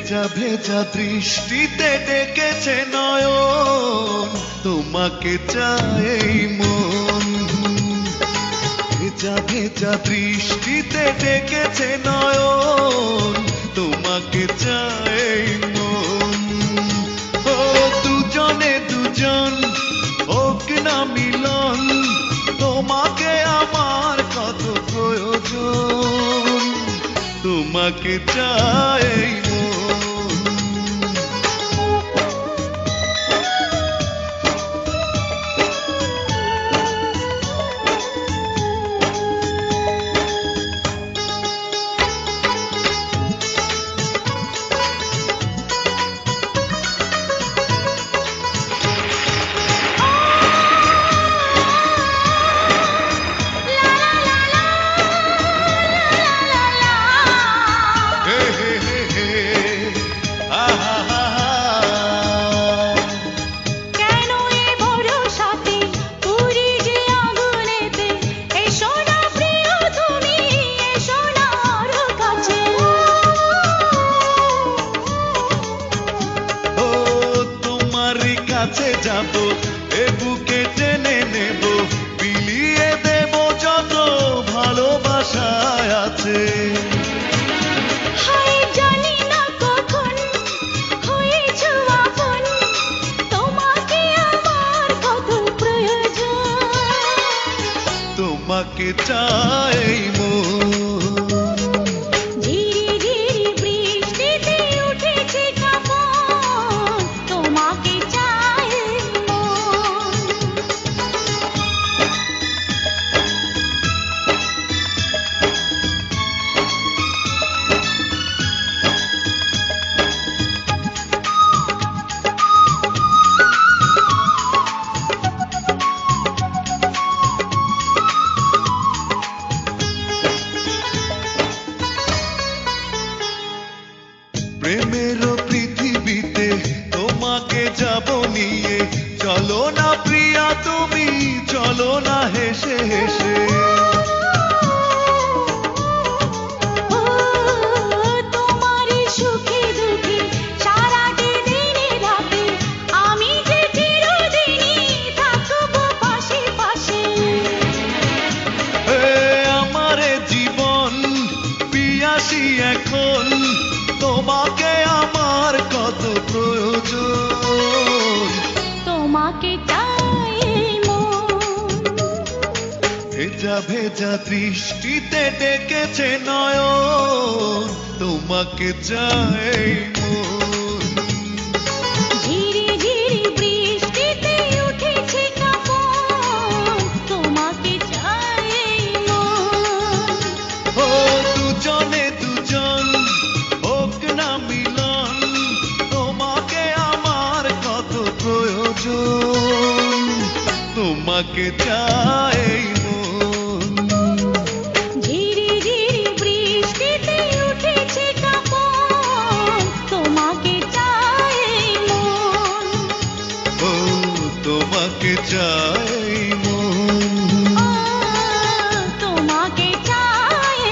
ভেজা ভেজা দৃষ্টিতে ডেকেছে নয়ন, তোমাকে চায় এই মন। ভেজা ভেজা দৃষ্টিতে ডেকেছে নয়ন, তোমাকে চায় এই মন। ও দুজনে দুজন হোক না মিলন, তোমাকে আমার কত প্রয়োজন, তোমাকে চায় এই মন। কাছে যাব এ বুকে টেনে নেব, বিলিয়ে দেব যত ভালোবাসায় আছে। জানি না কখন হয়েছো আপন, তোমাকে আমার কত প্রয়োজন, তোমাকে চাই এই মন। প্রেমের পৃথিবীতে তোমাকে যাব নিয়ে, চলো না প্রিয়া তুমি, চলো না হেসে হেসে। তোমার সুখে দুঃখে সারাটি দিনে রাতে আমি যে চিরদিনই থাকবো পাশে পাশে। আমার জীবন পিয়াসী এখন, তোমাকে আমার কত প্রয়োজন, তোমাকে চাই মন। ভেজা ভেজা দৃষ্টিতে ডেকেছে নয়ন, তোমাকে চাই মন। ঝিরি ঝিরি বৃষ্টিতে উঠেছে কাঁপন, তোমাকে চাই মন। ও দুজনে দুজন হোক না মিলন, তোমাকে আমার কত প্রয়োজন, তোমাকে চাই মন। ঝিরি ঝিরি বৃষ্টিতে উঠেছে কাঁপন, তোমাকে চাই মন। ও তোমাকে চাই।